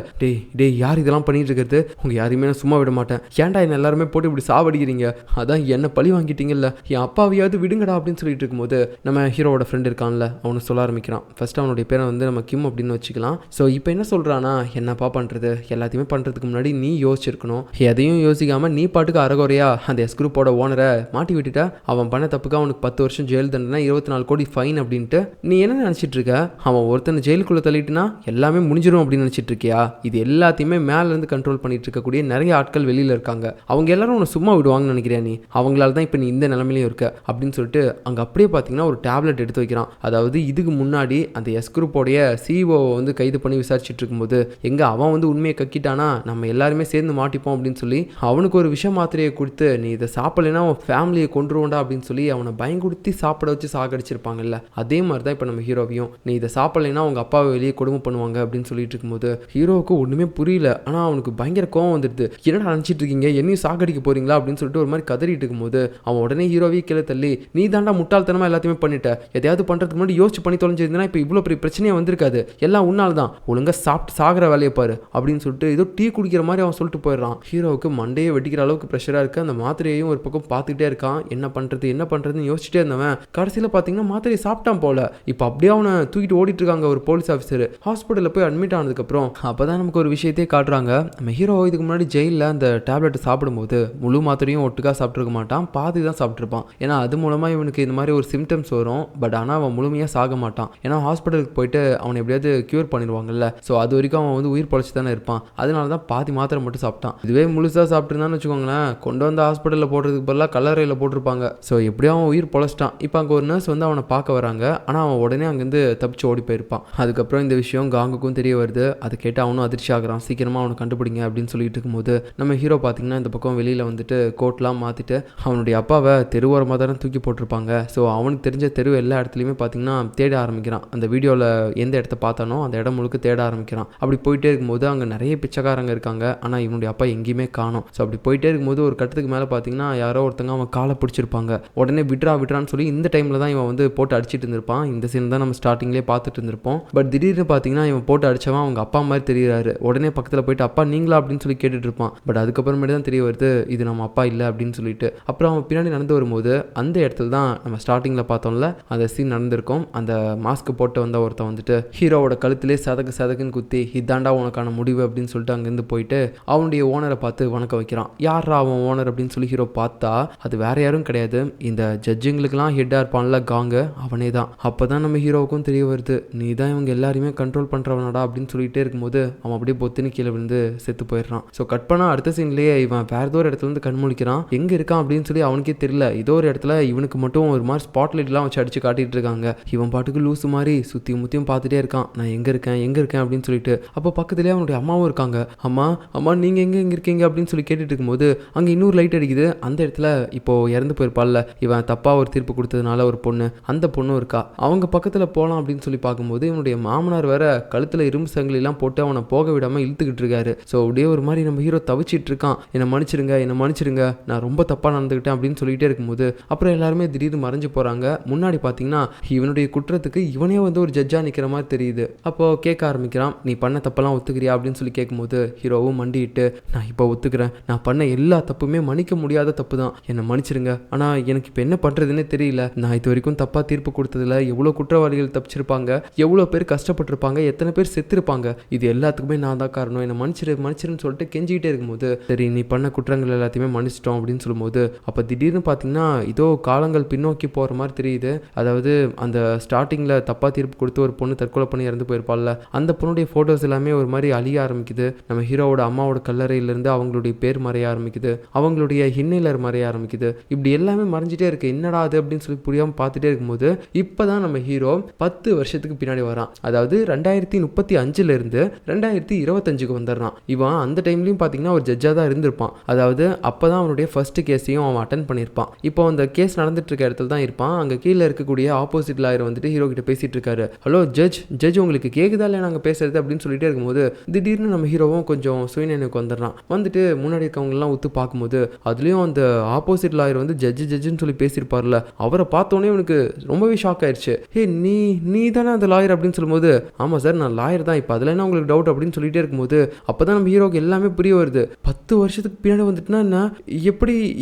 டேய் யார் இதெல்லாம் பண்ணிட்டு இருக்கிறது, உங்கள் யாரையுமே நான் சும்மா விட மாட்டேன், ஏன்டா என்ன எல்லாருமே போட்டு இப்படி சாவடிக்கிறீங்க, அதான் என்ன பழி வாங்கிட்டீங்கல்ல, என் அப்பாவையாவது விடுங்கடா அப்படின்னு சொல்லிட்டு இருக்கும்போது நம்ம ஹீரோவோட ஃப்ரெண்ட் இருக்கான்ல, அவனு சொல்ல ஆரம்பிக்கிறான். ஃபர்ஸ்ட் அவனுடைய பேரை வந்து நம்ம கிம் அப்படின்னு வச்சுக்கலாம். ஸோ இப்போ என்ன சொல்கிறான்னா, என்னப்பா பண்ணுறது, எல்லாத்தையுமே பண்ணுறதுக்கு முன்னாடி நீ யோசிச்சிருக்கணும், எதையும் யோசிக்காம புரியாமல் நீ பாட்டுக்கு அறகுறையா அந்த எஸ் குரூப்போட ஓனரை மாட்டி விட்டுட்ட. அவன் பண்ண தப்புக்கு அவனுக்கு 10 வருஷம் ஜெயில் தண்டனை, 24 கோடி ஃபைன் அப்படின்ட்டு நீ என்ன நினச்சிட்டு இருக்க? அவன் ஒருத்தனை ஜெயிலுக்குள்ளே தள்ளிட்டுனா எல்லாமே முடிஞ்சிடும் அப்படின்னு நினச்சிட்டு இருக்கியா? இது எல்லாத்தையுமே மேலேருந்து கண்ட்ரோல் பண்ணிட்டு இருக்கக்கூடிய நிறைய ஆட்கள் வெளியில் இருக்காங்க. அவங்க எல்லாரும் உன்னை சும்மா விடுவாங்கன்னு நினைக்கிறியா? நீ அவங்களால தான் இப்போ நீ இந்த நிலைமையிலையும் இருக்க அப்படின்னு சொல்லிட்டு அங்கே அப்படியே பார்த்தீங்கன்னா ஒரு டேப்லெட் எடுத்து வைக்கிறான். அதாவது இதுக்கு முன்னாடி அந்த எஸ் குரூப்போடைய சிஇஓ வந்து கைது பண்ணி விசாரிச்சுட்டு இருக்கும்போது அவன் வந்து உண்மையை கக்கிட்டானா நம்ம எல்லாருமே சேர்ந்து மாட்டிப்போம் அப்படின்னு சொல்லி அவனுக்கு ஒரு விஷ மாத்திரையை கொடுத்து நீ இதை சாப்பிடலைன்னா அவன் ஃபேமிலியை கொண்டுருவோண்டா அப்படின்னு சொல்லி அவனை பயங்குடுத்தி சாப்பிட வச்சு சாகடிச்சிருப்பாங்கல்ல. அதே மாதிரி தான் இப்போ நம்ம ஹீரோவையும் நீ இதை சாப்பிடலைன்னா அவங்க அப்பாவை வெளியே கொடுமை பண்ணுவாங்க அப்படின்னு சொல்லிட்டு இருக்கும்போது ஹீரோவுக்கு ஒன்றுமே புரியல. ஆனால் அவனுக்கு பயங்கர கோவம் வந்துடுது. என்னடா நினச்சிட்டு இருக்கீங்க, என்னையும் சாகடிக்க போறீங்களா அப்படின்னு சொல்லிட்டு ஒரு மாதிரி கதறிட்டு இருக்கும்போது அவன் உடனே ஹீரோவையே கீழே தள்ளி நீ தாண்டா முட்டாள்தனமா எல்லாத்தையுமே பண்ணிட்ட, எதையாவது பண்றதுக்கு முன்னாடி யோசிச்சு பண்ணி தொலைஞ்சிருந்தா இப்போ இவ்வளோ பெரிய பிரச்சனையே வந்திருக்காது, எல்லாம் உன்னால் தான், ஒழுங்கா சாப்பிட்டு சாகிற வேலையை பாரு அப்படின்னு சொல்லிட்டு ஏதோ டீ குடிக்கிற மாதிரி அவன் சொல்லிட்டு போயிடுறான். ஹீரோவுக்கு மண்டையை வெடிக்கிற அளவுக்கு ப்ரெஷராக இருக்கு. அந்த மாத்திரையையும் ஒரு பக்கம் பார்த்துக்கிட்டே இருக்கான். என்ன பண்ணுறதுன்னு யோசிச்சுட்டே இருந்தவன் கடைசியில் பார்த்தீங்கன்னா மாத்திரையை சாப்பிட்டான் போல. இப்போ அப்படியே அவனை தூக்கிட்டு ஓடிட்டு இருக்காங்க ஒரு போலீஸ் ஆஃபீஸர். ஹாஸ்பிட்டலில் போய் அட்மிட் ஆனதுக்கப்புறம் அப்போ தான் நமக்கு ஒரு விஷயத்தையே காட்டுறாங்க. நம்ம ஹீரோ இதுக்கு முன்னாடி ஜெயிலில் அந்த டேப்லெட்டை சாப்பிடும்போது முழு மாத்திரையும் ஒட்டுக்கா சாப்பிட்ருக்க மாட்டான், பாதி தான் சாப்பிட்ருப்பான். ஏன்னா அது மூலமாக இவனுக்கு இந்த மாதிரி ஒரு சிம்டம்ஸ் வரும். பட் ஆனால் அவன் முழுமையாக சாக மாட்டான். ஏன்னா ஹாஸ்பிட்டலுக்கு போயிட்டு அவனை எப்படியாவது க்யூர் பண்ணிடுவாங்கல்ல. ஸோ அது வரைக்கும் அவன் வந்து உயிர் பொழைச்சி தானே இருப்பான். அதனால தான் பாதி மாத்திரை மட்டும் சாப்பிட்டான். இதுவே முழுசாக சாப்பிட்டுருந்தான்னு வச்சுக்கோங்களேன், கொண்டு வந்து ஹாஸ்பிட்டலில் போடுறதுக்கு பதிலாக கல்லறையில் போட்டிருப்பாங்க. ஸோ எப்படியும் அவன் உயிர் பொழைச்சிட்டான். இப்போ அங்கே ஒரு நர்ஸ் வந்து அவனை பார்க்க வராங்க. ஆனால் அவன் உடனே அங்கேருந்து தப்பிச்சு ஓடி போயிருப்பான். அதுக்கப்புறம் இந்த விஷயம் காங்குக்கும் தெரிய வருது. அதை கேட்டு அவனும் அதிர்ச்சி ஆகிறான். சீக்கிரமாக அவனை கண்டுபிடிங்க அப்படின்னு சொல்லிட்டு இருக்கும்போது நம்ம ஹீரோ பார்த்தீங்கன்னா இந்த பக்கம் வெளியில் வந்துட்டு கோட்லாம் மாற்றிட்டு அவனுடைய அப்பாவை தெருவோரமாக தானே தூக்கி போட்டிருப்பாங்க. ஸோ அவனுக்கு தெரிஞ்ச தெரு எல்லா இடத்துலையுமே பார்த்தீங்கன்னா தேட ஆரம்பிக்கிறான். அந்த வீடியோவில் எந்த இடத்த பார்த்தானோ அந்த இடம் முழுக்க தேட ஆரம்பிக்கிறான். அப்படி போயிட்டே இருக்கும்போது அங்கே நிறைய பிச்சைக்காரங்க இருக்காங்க. ஆனால் இவனுடைய அப்பா எங்கேயுமே காணோம். ஸோ அப்படி போயிட்டே இருக்கும்போது ஒரு கட்டத்துக்கு மேலே பார்த்தீங்கன்னா யாரோ ஒருத்தங்க அவன் காலை பிடிச்சிருப்பாங்க. உடனே விட்றான்னு சொல்லி இந்த டைமில் தான் இவன் வந்து போட்டு அடிச்சிட்டு இருந்திருப்பான். இந்த சீன் தான் நம்ம ஸ்டார்டிங்லேயே பார்த்துட்டு இருந்திருப்போம். பட் திடீர்னு பார்த்தீங்கன்னா இவன் போட்டு அடிச்சவன் அவங்க அப்பா மாதிரி தெரியுறாரு. உடனே பக்கத்தில் போயிட்டு அப்பா நீங்களா அப்படின்னு சொல்லி கேட்டுட்டு இருப்பான். பட் அதுக்கப்புறமேட்டு தான் தெரிய வருது இது நம்ம அப்பா இல்லை அப்படின்னு சொல்லிட்டு. அப்புறம் அவன் பின்னாடி நடந்து வரும்போது அந்த இடத்துல தான் நம்ம ஸ்டார்டிங்கில் பார்த்தோம்ல அந்த சீன் நடந்திருக்கும். அந்த மாஸ்க் போட்டு வந்த ஒருத்தன் வந்துட்டு ஹீரோவோட கழுத்திலே சதக்குன்னு குத்தி இதாண்டா உனக்கான முடிவு அப்படின்னு சொல்லிட்டு அங்கேருந்து போயிட்டு அவனுடைய ஓனரை பார்த்து வணக்க வைக்கிறான். யாரா அவன் ஓனர் அப்படின்னு சொல்லி ஹீரோ பார்த்தா அது வேற யாரும் கிடையாது, இந்த ஜட்ஜுங்களுக்கெல்லாம் ஹெட்டாக இருப்பான்ல காங்க, அவனே தான். அப்போ தான் நம்ம ஹீரோவுக்கும் தெரிய வருது நீ தான் இவங்க எல்லாருமே கண்ட்ரோல் பண்ணுறவனடா அப்படின்னு சொல்லிட்டே இருக்கும்போது அவன் அப்படியே பொத்துன்னு கீழே விழுந்து செத்து போயிடுறான். ஸோ கட் பண்ணால் அடுத்த சீன்லேயே இவன் வேற ஏதோ ஒரு இடத்துல இருந்து கண் முழிக்கிறான். எங்கே இருக்கான் அப்படின்னு சொல்லி அவனுக்கே தெரியல. ஏதோ ஒரு இடத்துல இவனுக்கு மட்டும் ஒரு மாதிரி ஸ்பாட்லைட்லாம் வச்சு அடிச்சு காட்டிட்டு இருக்காங்க. இவன் பாட்டுக்கு லூசு மாதிரி சுற்றி முத்தியும் பார்த்துட்டே இருக்கான். நான் எங்கே இருக்கேன் அப்படின்னு சொல்லிட்டு. அப்போ பக்கத்துலேயே அவனுடைய அம்மாவும் இருக்காங்க. அம்மா நீங்கள் எங்கே இருக்கீங்க அப்படின்னு சொல்லி கேட்டுட்டு இருக்கும்போது அங்கே இன்னொரு லைட் அடிக்குது. அந்த இடத்துல இப்போ இறந்து போயிருப்பாள்ல இவன் தப்பாக ஒரு தீர்ப்பு கொடுத்ததுனால ஒரு பொண்ணு, அந்த பொண்ணும் இருக்கா. அவங்க பக்கத்தில் போகலாம் அப்படின்னு சொல்லி பார்க்கும்போது இவனுடைய மாமனார் வேற கழுத்தில் இரும்பு சங்கிலாம் போட்டு அவனை போக விடாமல் இழுத்துக்கிட்டு இருக்காரு. ஸோ அப்படியே ஒரு மாதிரி நம்ம ஹீரோ தவிச்சிட்டு இருக்கான். என்னை மன்னிச்சிருங்க நான் ரொம்ப தப்பாக நடந்துக்கிட்டேன் அப்படின்னு சொல்லிட்டே இருக்கும்போது அப்புறம் எல்லாருமே திடீர்னு மறைஞ்சு போகிறாங்க. முன்னாடி பார்த்தீங்கன்னா இவனுடைய குற்றத்துக்கு இவனே வந்து ஒரு ஜட்ஜாக நிற்கிற மாதிரி தெரியுது. அப்போ கேட்க ஆரம்பிக்கிறான் நீ பண்ண தப்பெல்லாம் ஒத்துக்கிறியா அப்படின்னு சொல்லி கேட்கும்போது ஹீரோவும் மண்டிட்டு நான் இப்போ ஒத்துக்கிறேன், நான் பண்ண எல்லா தப்புமே மன்னிக்க முடியாத தப்பு தான், என்னை மன்னிச்சிருங்க. ஆனால் எனக்கு இப்போ என்ன பண்ணுறதுன்னே தெரியல. நான் இது வரைக்கும் தப்பாக தீர்ப்பு கொடுத்ததில்ல எவ்வளோ குற்றவாளிகள் தப்பிச்சிருப்பாங்க, எவ்வளோ பேர் கஷ்டப்பட்டிருப்பாங்க, எத்தனை பேர் செத்துருப்பாங்க, இது எல்லாத்துக்குமே நான் தான் காரணம், என்னை மன்னிச்சிருன்னு சொல்லிட்டு கெஞ்சிக்கிட்டே இருக்கும்போது சரி நீ பண்ண குற்றங்கள் எல்லாத்தையுமே மன்னிச்சிட்டோம் அப்படின்னு சொல்லும்போது அப்போ திடீர்னு பார்த்தீங்கன்னா இதோ காலங்கள் பின்னோக்கி போகிற மாதிரி தெரியுது. அதாவது அந்த ஸ்டார்டிங்கில் தப்பாக தீர்ப்பு கொடுத்து ஒரு பொண்ணு தற்கொலை பண்ணி இறந்து போயிருப்பாள்ல அந்த பொண்ணுடைய ஃபோட்டோஸ் எல்லாமே ஒரு மாதிரி அழிய ஆரம்பிக்குது. நம்ம ஹீரோவோட அம்மாவோட கல்லறையிலேருந்து அவங்களுடைய பேர் மறைய ஆரம்பிக்குது, அவங்களுடைய ஹின்னைலர் மறைய ஆரம்பிக்குது. இப்படி எல்லாமே மறைஞ்சிட்டே இருக்கு. என்னடா அது அப்படின்னு சொல்லி புரியாமல் பார்த்துட்டே இருக்கும்போது இப்போதான் நம்ம ஹீரோ 10 வருஷத்துக்கு பின்னாடி வரான். அதாவது 2035 2025 வந்துடுறான். இவன் அந்த டைம்லையும் பார்த்தீங்கன்னா ஒரு ஜட்ஜாக தான் இருந்திருப்பான். அதாவது அப்போ தான் அவனுடைய ஃபர்ஸ்ட் கேஸையும் அவன் அட்டன் பண்ணியிருப்பான். இப்போ அந்த கேஸ் நடந்துட்டு இருக்க இடத்துல தான் இருப்பான். அங்கே கீழே இருக்கக்கூடிய ஆப்போசிட் லாயர் வந்துட்டு ஹீரோ கிட்ட பேசிட்டு இருக்காரு. ஹலோ ஜட்ஜ் உங்களுக்கு கேட்குதா இல்லை நாங்கள் பேசுறது அப்படின்னு சொல்லிட்டே இருக்கும்போது திடீர்னு நம்ம ஹீரோவும் கொஞ்சம் சுயநினைவுக்கு வந்துடுறான். வந்துட்டு முன்னாடி இருக்கவங்கலாம் ஒத்து பார்க்கும்போது அதுலேயும் அந்த ஆப்போசிட் லாயர் வந்து ஜட்ஜுன்னு சொல்லி பேசியிருப்பார்ல அவரை பார்த்தோன்னே இவனுக்கு ரொம்பவே ஷாக் ஆயிடுச்சு. நீ தானே அந்த லாயர் அப்படின்னு சொல்லும்போது ஆமாம் சார் நான் லாயர் தான், இப்போ அதில் என்ன உங்களுக்கு டவுட் அப்படின்னு சொல்லிட்டே இருக்கும்போது அப்போ தான் நம்ம ஹீரோக்கு எல்லாமே புரிய வருது. 10 வருஷத்துக்கு பின்னாடி வந்துட்டுனா என்ன,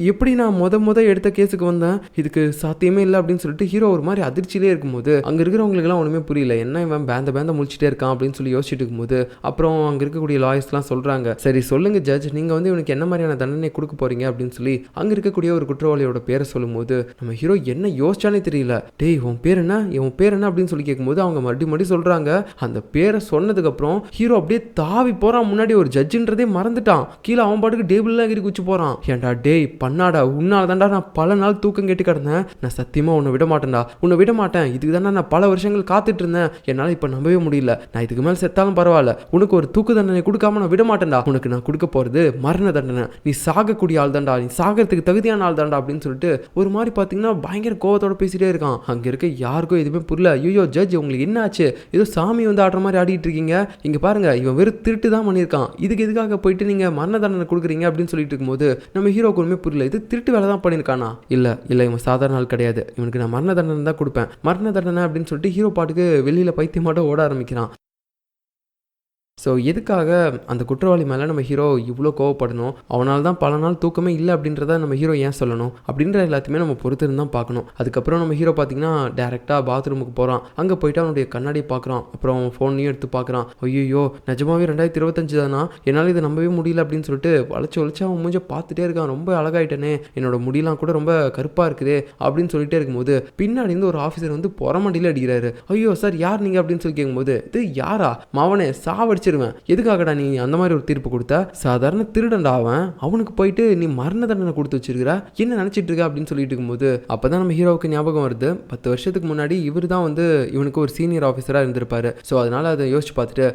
எப்படி நான் முத எடுத்த கேஸுக்கு வந்தேன், இதுக்கு சாத்தியமே இல்லை அப்படின்னு சொல்லிட்டு ஹீரோ ஒரு மாதிரி அதிர்ச்சியிலே இருக்கும்போது அங்கே இருக்கிறவங்களுக்குலாம் ஒன்றுமே புரியல, என்ன இவன் பேந்த முடிச்சுட்டே இருக்கான் அப்படின்னு சொல்லி யோசிச்சுட்டு இருக்கும்போது அப்புறம் அங்கே இருக்கக்கூடிய லாயர்ஸ்லாம் சொல்கிறாங்க சரி சொல்லுங்க ஜட்ஜ், நீங்கள் வந்து இவனுக்கு எனக்கு என்ன மாதிரியான தண்டனை கொடுக்க போறீங்க அப்படின்னு சொல்லி அங்க இருக்கக்கூடிய ஒரு குற்றவாளியோட பேரை சொல்லும்போது நம்ம ஹீரோ என்ன யோசிச்சானே தெரியல. டேய் உன் பேர் என்ன, உன் பேர் என்ன அப்படின்னு சொல்லி கேட்கும்போது அவங்க மறுபடியும் சொல்றாங்க. அந்த பேரை சொன்னதுக்கு அப்புறம் ஹீரோ அப்படியே தாவி போறான். முன்னாடி ஒரு ஜட்ஜுன்றதே மறந்துட்டான். கீழே அவன் பாட்டுக்கு டேபிள்லாம் எகிரி குச்சி போறான். ஏன்டா டேய் பண்ணாடா, உன்னால தான்டா நான் பல நாள் தூக்கம் கேட்டு கிடந்தேன். நான் சத்தியமா உன்னை விட மாட்டேன்டா, உன்னை விட மாட்டேன். இதுக்கு தானே நான் பல வருஷங்கள் காத்துட்டு இருந்தேன். என்னால இப்ப நம்பவே முடியல. நான் இதுக்கு மேல செத்தாலும் பரவாயில்ல, உனக்கு ஒரு தூக்கு தண்டனை கொடுக்காம நான் விட மாட்டேன்டா. உனக்கு நான் கொடுக்க போறது மரண தண்டனை. நீ சாகக்கூடிய ஆள் தான்டா, நீ சாகிறதுக்கு தகுதியான ஆள் தான்டா அப்படின்னு சொல்லிட்டு ஒரு மாதிரி பாத்தீங்கன்னா பயங்கர கோவத்தோட பேசிட்டே இருக்கான். அங்க இருக்க யாருக்கும் எதுவுமே புரியல. ஐயோ ஜட்ஜ் உங்களுக்கு என்ன ஆச்சு, ஏதோ சாமி வந்து ஆடுற மாதிரி ஆடிட்டு இருக்கீங்க, இங்க பாருங்க இவன் வெறும் திருட்டு தான் பண்ணியிருக்கான், இதுக்கு எதுக்காக போயிட்டு நீங்க மரண தண்டனை கொடுக்குறீங்க அப்படின்னு சொல்லிட்டு இருக்கும்போது நம்ம ஹீரோக்கு ஒன்றுமே புரியல. இது திருட்டு வேலை தான் பண்ணியிருக்கானா? இல்ல இவன் சாதாரண ஆள் கிடையாது, இவனுக்கு நான் மரண தண்டனை தான் கொடுப்பேன், மரண தண்டனை அப்படின்னு சொல்லிட்டு ஹீரோ பாட்டுக்கு வெளியில பைத்தியமாட்ட ஓட ஆரம்பிக்கிறான். ஸோ எதுக்காக அந்த குற்றவாளி மேலே நம்ம ஹீரோ இவ்வளோ கோவப்படணும், அவனால் தான் பல நாள் தூக்கமே இல்லை அப்படின்றத நம்ம ஹீரோ ஏன் சொல்லணும் அப்படின்ற எல்லாத்தையுமே நம்ம பொறுத்து இருந்தால் பார்க்கணும். அதுக்கப்புறம் நம்ம ஹீரோ பார்த்தீங்கன்னா டேரெக்டாக பாத்ரூமுக்கு போகிறான். அங்கே போயிட்டு அவனுடைய கண்ணாடியை பார்க்குறான். அப்புறம் ஃபோனையும் எடுத்து பார்க்குறான். ஐயோ நிஜமாவே 2025 தானா, என்னால் இதை நம்பவே முடியல அப்படின்னு சொல்லிட்டு வளைச்சு அவன் மூஞ்ச பார்த்துட்டே இருக்கான். ரொம்ப அழகாயிட்டனே, என்னோட முடியெல்லாம் கூட ரொம்ப கருப்பாக இருக்குதே அப்படின்னு சொல்லிட்டே இருக்கும்போது பின்னாடி இருந்து ஒரு ஆஃபீஸர் வந்து புறமண்டியில் அடிக்கிறாரு. ஐயோ சார் யார் நீங்கள் அப்படின்னு சொல்லி கேட்கும்போது இது யாரா மவனே சாவடிச்சிருவேன், எதுக்காகடா நீ அந்த மாதிரி ஒரு தீர்ப்பு கொடுத்த, சாதாரண திருடண்டா அவனுக்கு போயிட்டு நீ மரண தண்டனை கொடுத்து வச்சிருக்கிற, என்ன நினைச்சிட்டு இருக்க அப்படின்னு சொல்லிட்டு இருக்கும்போது அப்பதான் நம்ம ஹீரோவுக்கு ஞாபகம் வருது 10 வருஷத்துக்கு முன்னாடி இவர் தான் வந்து இவனுக்கு ஒரு சீனியர் ஆஃபீஸரா இருந்திருப்பாரு. ஸோ அதனால அதை யோசிச்சு பார்த்துட்டு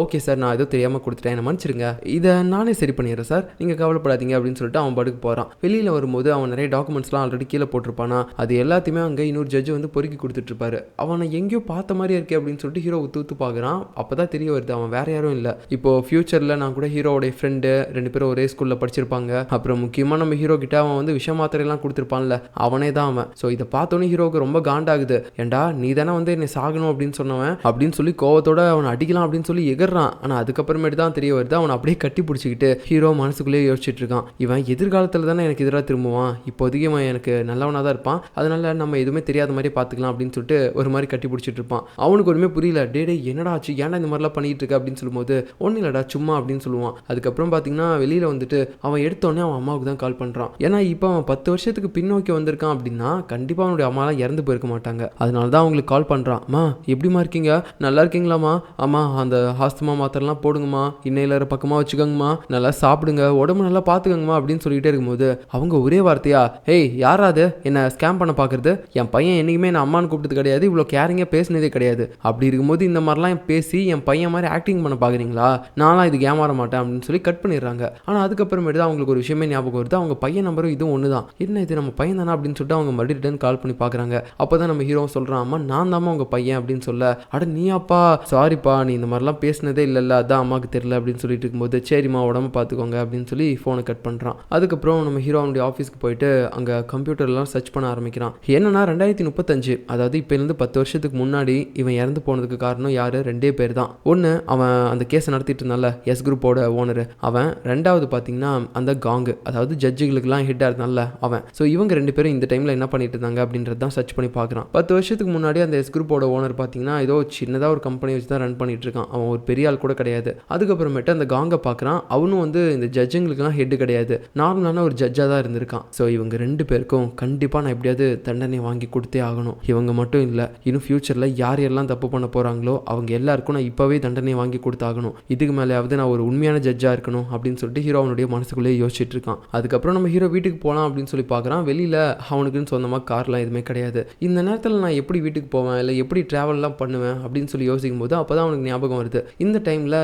ஓகே சார் நான் ஏதோ தெரியாம கொடுத்துட்டேன், என்ன மன்னிச்சிருங்க, இதை நானே சரி பண்ணிடுறேன் சார், நீங்க கவலைப்படாதீங்க அப்படின்னு சொல்லிட்டு அவன் பாட்டுக்கு போறான். வெளியில வரும்போது அவன் நிறைய டாக்குமெண்ட்ஸ்லாம் ஆல்ரெடி கீழே போட்டிருப்பானா, அது எல்லாத்தையுமே அங்கே இன்னொரு ஜட்ஜ் வந்து பொறுக்கி கொடுத்துட்டு இருப்பாரு. அவனை எங்கேயோ பார்த்த மாதிரி இருக்கே அப்படின்னு சொல்லிட்டு ஹீரோ ஊத்து பார்க்குறான். அப்பதான் தெரிய வருது அவன் வேற யாரும் இல்லை. இப்போ ஃபியூச்சர்ல நான் கூட ஹீரோடைய ஃப்ரெண்டு 2 பேரும் ஒரே ஸ்கூல்ல படிச்சிருப்பாங்க. அப்புறம் முக்கியமா நம்ம ஹீரோ கிட்ட அவன் வந்து விஷ மாத்திரையெல்லாம் கொடுத்துருப்பான்ல, அவனே தான் அவன். ஸோ இதை பார்த்தோன்னே ஹீரோவுக்கு ரொம்ப காண்டாகுது. ஏண்டா நீ தானே வந்து என்னை சாகணும் அப்படின்னு சொன்னவன் அப்படின்னு சொல்லி கோவத்தோட அவனை அடிக்கலாம் அப்படின்னு சொல்லி எகறான். ஆனால் அதுக்கப்புறமேட்டு தான் தெரிய வருது அவனை அப்படியே கட்டி பிடிச்சிக்கிட்டு ஹீரோ மனசுக்குள்ளேயே யோசிச்சுட்டு இருக்கான். இவன் எதிர்காலத்தில் தானே எனக்கு எதிராக திரும்புவான், இப்போதைக்கு அவன் எனக்கு நல்லவனாக தான் இருப்பான், அதனால நம்ம எதுவுமே தெரியாத மாதிரி பார்த்துக்கலாம் அப்படின்னு சொல்லிட்டு ஒரு மாதிரி கட்டி பிடிச்சிட்டு இருப்பான். அவனுக்கு ஒன்றுமே புரியல. டே என்னடா ஆச்சு, ஏன்டா இந்த மாதிரிலாம் பண்ணிட்டு இருக்க அப்படின்னு சொல்லும்போது ஒன்றும் இல்லடா சும்மா அப்படின்னு சொல்லுவான். அதுக்கப்புறம் பார்த்தீங்கன்னா வெளியில் வந்துட்டு அவன் எடுத்தோடனே அவன் அம்மாவுக்கு தான் கால் பண்ணுறான். ஏன்னா இப்போ அவன் 10 வருஷத்துக்கு பின்னோக்கி வந்திருக்கான் அப்படின்னா கண்டிப்பாக அவனுடைய அம்மாலாம் இறந்து போயிருக்க மாட்டாங்க. அதனால தான் அவங்களுக்கு கால் பண்ணுறான். அம்மா எப்படிமா இருக்கீங்க, நல்லா இருக்கீங்களாம்மா, அம்மா அந்த ஹாஸ்துமா மாத்திரலாம் போடுங்கம்மா, இன்னையில பக்கமாக வச்சுக்கோங்கம்மா, நல்லா சாப்பிடுங்க, உடம்பு நல்லா பார்த்துக்கோங்கம்மா அப்படின்னு சொல்லிகிட்டே இருக்கும்போது அவங்க ஒரே வார்த்தையா ஏய் யாராது என்ன ஸ்கேம் பண்ண பார்க்குறது, என் பையன் என்றைக்குமே நான் அம்மான்னு கூப்பிட்டது கிடையாது, இவ்வளோ கேரிங்காக பேசினதே கிடையாது, அப்படி இருக்கும்போது இந்த மாதிரிலாம் பேசி என் பையன் மாதிரி ஆக்டிங் பண்ண பார்க்குறீங்களா, நான்லாம் இதுக்கு ஏமாற மாட்டேன் அப்படின்னு சொல்லி கட் பண்ணிடுறாங்க. ஆனால் அதுக்கப்புறமேட்டு தான் அவங்களுக்கு ஒரு விஷயமே ஞாபகம் வருது. அவங்க பையன் நம்பரும் இதுவும் ஒன்று தான், என்ன இது நம்ம பையன் தானே அப்படின்னு சொல்லிட்டு அவங்க மறுபடியும் ரிட்டர்ன் கால் பண்ணி பார்க்குறாங்க. அப்போ தான் நம்ம ஹீரோ சொல்கிறான், அம்மா நான் தாம்மா உங்கள் பையன் அப்படின்னு சொல்ல, அட நீயாப்பா சாரிப்பா நீ இந்த மாதிரிலாம் பேசினதே இல்லைல்ல அதான் அம்மாவுக்கு தெரியல அப்படின்னு சொல்லிட்டு இருக்கும்போது சரிம்மா உடம்பு பார்த்துக்கோங்க அப்படின்னு சொல்லி ஃபோனை கட் பண்ணுறான். அதுக்கப்புறம் நம்ம ஹீரோ அவனுடைய ஆஃபீஸ்க்கு போயிட்டு அங்கே கம்ப்யூட்டர்லாம் சர்ச் பண்ண ஆரம்பிக்கிறான். என்னன்னா 2035 அதாவது இப்போலேருந்து 10 வருஷத்துக்கு முன்னாடி இவன் இறந்து போனதுக்கு காரணம் யார், 2 பேர் தான். ஒன்று அவன் அந்த கேஸை நடத்திட்டு இருந்தால எஸ் குரூப்போட ஓனர் அவன், ரெண்டாவது பார்த்தீங்கன்னா அந்த காங்கு அதாவது ஜட்ஜுகளுக்குலாம் ஹெட்டாக இருந்தால அவன். ஸோ இவங்க 2 பேரும் இந்த டைமில் என்ன பண்ணிட்டு இருந்தாங்க அப்படின்றது தான் சர்ச் பண்ணி பார்க்குறான். 10 வருஷத்துக்கு முன்னாடி அந்த எஸ் குரூப்போட ஓனர் பார்த்தீங்கன்னா ஏதோ சின்னதாக ஒரு கம்பெனி வச்சு தான் ரன் பண்ணிட்டு இருக்கான். அவன் ஒரு பெரிய ஆள் கூட கிடையாது. அதுக்கப்புறமேட்டு அந்த காங்கை பார்க்குறான். அவனும் வந்து இந்த ஜட்ஜுங்களுக்குலாம் ஹெட்டு கிடையாது, நார்மலான ஒரு ஜட்ஜாக தான் இருந்திருக்கான். ஸோ இவங்க 2 பேருக்கும் கண்டிப்பாக நான் எப்படியாவது தண்டனை வாங்கி கொடுத்தே ஆகணும். இவங்க மட்டும் இல்லை, இன்னும் ஃபியூச்சரில் யார் யாரெல்லாம் தப்பு பண்ண போகிறாங்களோ அவங்க எல்லாருக்கும் நான் இப்போவே தண்டனை வாங்கி கொடுத்தாகணும். இதுக்கு மேலேயாவது நான் ஒரு உண்மையான ஜட்ஜாக இருக்கணும் அப்படின்னு சொல்லிட்டு ஹீரோ அவனுடைய மனசுக்குள்ளேயே யோசிச்சுட்டு இருக்கான். அதுக்கப்புறம் நம்ம ஹீரோ வீட்டுக்கு போகலாம் அப்படின்னு சொல்லி பார்க்குறான். வெளியில் அவனுக்குன்னு சொந்தமாக கார்லாம் எதுவுமே கிடையாது. இந்த நேரத்தில் நான் எப்படி வீட்டுக்கு போவேன், இல்லை எப்படி ட்ராவல்லாம் பண்ணுவேன் அப்படின்னு சொல்லி யோசிக்கும் போது அப்போ தான் அவனுக்கு ஞாபகம் வருது. இந்த டைமில்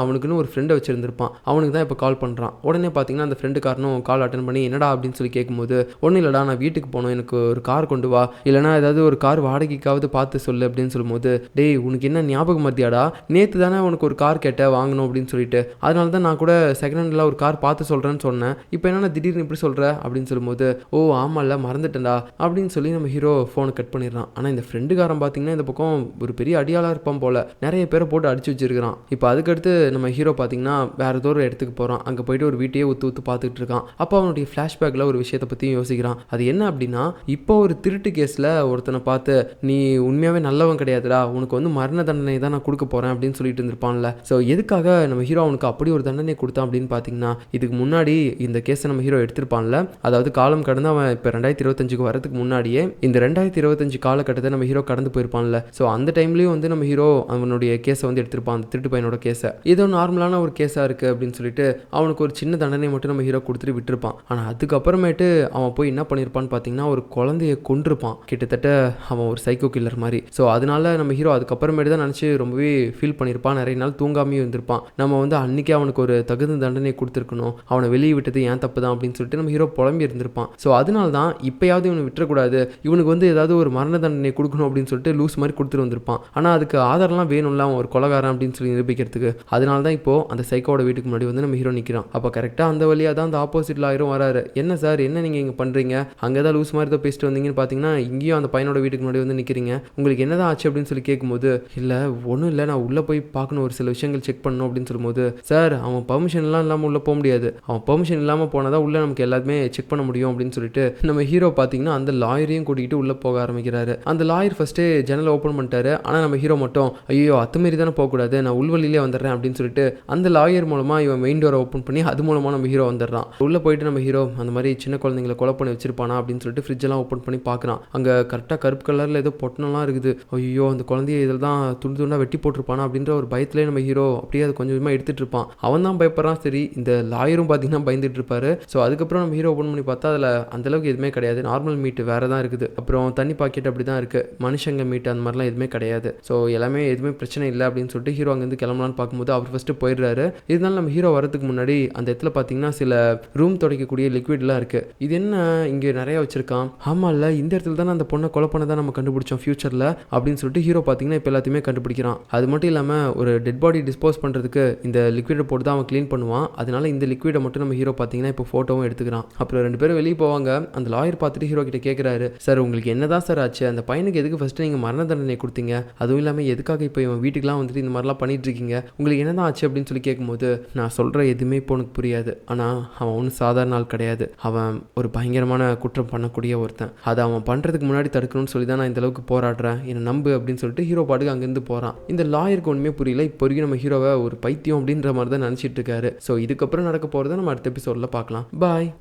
அவனுக்குன்னு ஒரு ஃப்ரெண்டை வச்சுருந்துருப்பான். அவனுக்கு தான் இப்போ கால் பண்ணுறான். உடனே பார்த்தீங்கன்னா அந்த ஃப்ரெண்டுக்காரனும் கால் அட்டன் பண்ணி என்னடா அப்படின்னு சொல்லி கேட்கும்போது ஒன்றும் இல்லைடா நான் வீட்டுக்கு போகணும், எனக்கு ஒரு கார் கொண்டு வா, இல்லைனா ஏதாவது ஒரு கார் வாடகைக்காவது பார்த்து சொல்லு அப்படின்னு சொல்லும்போது டேய் உனக்கு என்ன ஞாபகம் மத்தியாடா, நேற்று தானே உனக்கு ஒரு கார் கேட்ட வாங்கணும் அப்படின்னு சொல்லிட்டு, அதனால தான் நான் கூட செகண்ட் ஹேண்டில் ஒரு கார் பார்த்து சொல்கிறேன்னு சொன்னேன், இப்போ என்ன திடீர்னு இப்படி சொல்கிற அப்படின்னு சொல்லும்போது ஓ ஆமாம்ல மறந்துட்டேன்டா அப்படின்னு சொல்லி நம்ம ஹீரோ ஃபோனை கட் பண்ணிடுறான். ஆனால் இந்த ஃப்ரெண்டுக்காரன் பார்த்தீங்கன்னா இந்த பக்கம் ஒரு பெரிய அடியாளாக இருப்பான் போல், நிறைய பேரை போட்டு அடிச்சு வச்சிருக்கிறான். இப்போ அதுக்கடுத்து நம்ம ஹீரோ பார்த்தீங்கன்னா வேற ஏதோ ஒரு இடத்துக்கு போகிறான். அங்கே போயிட்டு ஒரு வீட்டையே ஊத்து பார்த்துட்டு இருக்கான். அப்போ அவனுடைய ஃப்ளாஷ்பேக்கில் ஒரு விஷயத்தை பற்றியும் யோசிக்கிறான். அது என்ன அப்படின்னா இப்போ ஒரு திருட்டு கேஸில் ஒருத்தனை பார்த்து நீ உண்மையாகவே நல்லவன் கிடையாதுடா, உனக்கு வந்து மரண தண்டனை தான் நான் கொடுக்க போகிறேன் அப்படின்னு சொல்லிட்டு இருந்திருப்பான். இருப்பான்ல. ஸோ எதுக்காக நம்ம ஹீரோ அவனுக்கு அப்படி ஒரு தண்டனை கொடுத்தான் அப்படின்னு பார்த்தீங்கன்னா, இதுக்கு முன்னாடி இந்த கேஸை நம்ம ஹீரோ எடுத்திருப்பான்ல, அதாவது காலம் கடந்து அவன் இப்போ 2025க்கு வரதுக்கு முன்னாடியே இந்த 2025 காலகட்டத்தை நம்ம ஹீரோ கடந்து போயிருப்பான்ல. ஸோ அந்த டைம்லேயும் வந்து நம்ம ஹீரோ அவனுடைய கேஸை வந்து எடுத்திருப்பான், அந்த திருட்டு பையனோட கேஸை. ஏதோ நார்மலான ஒரு கேஸாக இருக்குது அப்படின்னு சொல்லிட்டு அவனுக்கு ஒரு சின்ன தண்டனை மட்டும் நம்ம ஹீரோ கொடுத்துட்டு விட்டுருப்பான். ஆனால் அதுக்கப்புறமேட்டு அவன் போய் என்ன பண்ணியிருப்பான்னு பார்த்தீங்கன்னா, ஒரு குழந்தைய கொன்றிருப்பான். கிட்டத்தட்ட அவன் ஒரு சைக்கோ கில்லர் மாதிரி. ஸோ அதனால நம்ம ஹீரோ அதுக்கப்புறமேட்டு தான் நினச்சி ரொம்பவே ஃபீல் பண்ணியிருப்பான். நிறைய நாள் தூங்காமையும் இருந்திருப்பான். நம்ம வந்து அன்றைக்கே அவனுக்கு ஒரு தகுந்த தண்டனை கொடுத்துருக்கணும், அவனை வெளியே விட்டது ஏன் தப்பு தான் அப்படின்னு சொல்லிட்டு நம்ம ஹீரோ புலம்பி இருந்திருப்பான். ஸோ அதனால தான் இப்போயாவது இவனை விட்டுறக்கூடாது, இவனுக்கு வந்து ஏதாவது ஒரு மரண தண்டனை கொடுக்கணும் அப்படின்னு சொல்லிட்டு லூஸ் மாதிரி கொடுத்துட்டு வந்திருப்பான். ஆனால் அதுக்கு ஆதாரம்லாம் வேணும்ல, அவன் ஒரு கொலகாரன் அப்படின்னு சொல்லி நிரூபிக்கிறதுக்கு. அதனால தான் இப்போ அந்த சைக்கோட வீட்டுக்கு முன்னாடி வந்து நம்ம ஹீரோ நிற்கிறான். அப்போ கரெக்டாக அந்த வழியாக தான் அந்த ஆப்போசிட் லாயரும் வராரு. என்ன சார், என்ன நீங்கள் இங்கே பண்ணுறீங்க, அங்கே தான் லூஸ் மாதிரி தான் பேசிட்டு வந்தீங்கன்னு பார்த்தீங்கன்னா இங்கேயும் அந்த பையனோட வீட்டுக்கு முன்னாடி வந்து நிற்கிறீங்க, உங்களுக்கு என்னதான் ஆச்சு அப்படின்னு சொல்லி கேட்கும்போது, இல்லை ஒன்றும் இல்லை, நான் உள்ளே போய் பார்க்கணும், ஒரு சில விஷயங்கள் செக் பண்ணணும் அப்படின்னு சொல்லும்போது, சார் அவன் பர்மிஷன்லாம் இல்லாமல் உள்ளே போக முடியாது, அவன் பர்மிஷன் இல்லாமல் போனால் தான் உள்ளே நமக்கு எல்லாருமே செக் பண்ண முடியும் அப்படின்னு சொல்லிட்டு நம்ம ஹீரோ பார்த்தீங்கன்னா அந்த லாயரையும் கூட்டிகிட்டு உள்ளே போக ஆரம்பிக்கிறாரு. அந்த லாயர் ஃபஸ்ட்டு ஜன்னலை ஓப்பன் பண்ணிட்டாரு. ஆனால் நம்ம ஹீரோ மட்டும் ஐயோ அத்துமாரி தானே போகக்கூடாது, நான் உள்வழியிலே வந்துடுறேன் அப்படின்னு சொல்லிட்டு அந்த லாயர் மூலமாக இவன் மெயின் டோரை ஓப்பன் பண்ணி அது மூலமாக நம்ம ஹீரோ வந்துடுறான். உள்ளே போயிட்டு நம்ம ஹீரோ அந்த மாதிரி சின்ன குழந்தைங்களை கொலை பண்ணி வச்சிருப்பானா அப்படின்னு சொல்லிட்டு ஃப்ரிட்ஜெல்லாம் ஓப்பன் பண்ணி பார்க்குறான். அங்கே கரெக்டாக கருப்பு கலரில் ஏதோ பொட்டனெல்லாம் இருக்குது. ஐயோ அந்த குழந்தைய இதில் தான் துண்டு துண்டாக வெட்டி போட்டிருப்பானா அப்படின்ற ஒரு பயத்திலே நம்ம ஹீரோ அப்படியே அது கொஞ்சம் கொஞ்சமாக எடுத்துகிட்டு இருப்பான். அவன் தான் பயப்படுறான். சரி, இந்த லாயரும் பார்த்தீங்கன்னா பயந்துட்டு இருப்பாரு. ஸோ அதுக்கப்புறம் நம்ம ஹீரோ ஓப்பன் பண்ணி பார்த்தா அதில் அந்தளவுக்கு எதுவுமே கிடையாது, நார்மல் மீட்டு வேறு தான் இருக்குது. அப்புறம் தண்ணி பாக்கெட் அப்படி தான் இருக்குது, மனுஷங்க மீட்டு அந்த மாதிரிலாம் எதுவுமே கிடையாது. ஸோ எல்லாமே எதுவுமே பிரச்சனை இல்லை அப்படின்னு சொல்லிட்டு ஹீரோ அங்கேருந்து கிளம்பலான்னு பார்க்கும்போது அவர் ஃபஸ்ட்டு போயிடுறாரு. இருந்தாலும் நம்ம ஹீரோ வரதுக்கு முன்னாடி அந்த இடத்துல பார்த்தீங்கன்னா சில ரூம் துடைக்கக்கூடிய லிக்விட்லாம் இருக்குது. இது என்ன இங்கே நிறைய வச்சிருக்கான், ஆமாம் இல்லை இந்த இடத்துல தானே அந்த பொண்ணை கொலை பண்ண தான் நம்ம கண்டுபிடிச்சோம் ஃபியூச்சரில் அப்படின்னு சொல்லிட்டு ஹீரோ பார்த்தீங்கன்னா இப்போ எல்லாத்தையுமே கண்டுபிடிக்கிறான். அது மட்டும் இல்லாமல் ஒரு டெட் பாடி டிஸ்போஸ் பண்ணுறதுக்கு இந்த லிக்விடை போட்டு தான் அவன் க்ளீன் பண்ணுவான். அதனால இந்த லிக்விடை மட்டும் நம்ம ஹீரோ பார்த்தீங்கன்னா இப்போ ஃபோட்டோவும் எடுத்துக்கிறான். அப்புறம் 2 பேரும் வெளியே போவாங்க. அந்த லாயர் பார்த்துட்டு ஹீரோ கிட்ட கேட்குறாரு, சார் உங்களுக்கு என்னதான் சார் ஆச்சு, அந்த பையனுக்கு எதுக்கு ஃபஸ்ட்டு நீங்கள் மரண தண்டனை கொடுத்தீங்க, அதுவும் இல்லாமல் எதுக்காக இப்போ இவன் வீட்டுக்குலாம் வந்துட்டு இந்த மாதிரிலாம் பண்ணிட்டு இருக்கீங்க, உங்களுக்கு என்னதான் ஆச்சு அப்படின்னு சொல்லி கேட்கும்போது, நான் சொல்கிற எதுவுமே இப்போ உனக்கு புரியாது, ஆனால் அவன் ஒன்றும் சாதாரண ஆள் கிடையாது, அவன் ஒரு பயங்கரமான குற்றம் பண்ணக்கூடிய ஒருத்தன், அதை அவன் பண்ணுறதுக்கு முன்னாடி தடுக்கணும்னு சொல்லி தான் நான் இந்த அளவுக்கு போராடுறேன், என்னை நம்பு அப்படின்னு சொல்லிட்டு ஹீரோ பாட்டுக்கு அங்கேருந்து போகிறான். இந்த லாயருக்கு ஒன்றுமே புரியல. இப்போ வரைக்கும் நம்ம ஹீரோவை ஒரு பைத்தியம் அப்படின்ற மாதிரி தான் நினச்சிட்டு இருக்காரு. ஸோ இதுக்கப்புறம் நடக்க போகிறத நம்ம அடுத்த எபிசோடில் பார்க்கலாம். பாய்.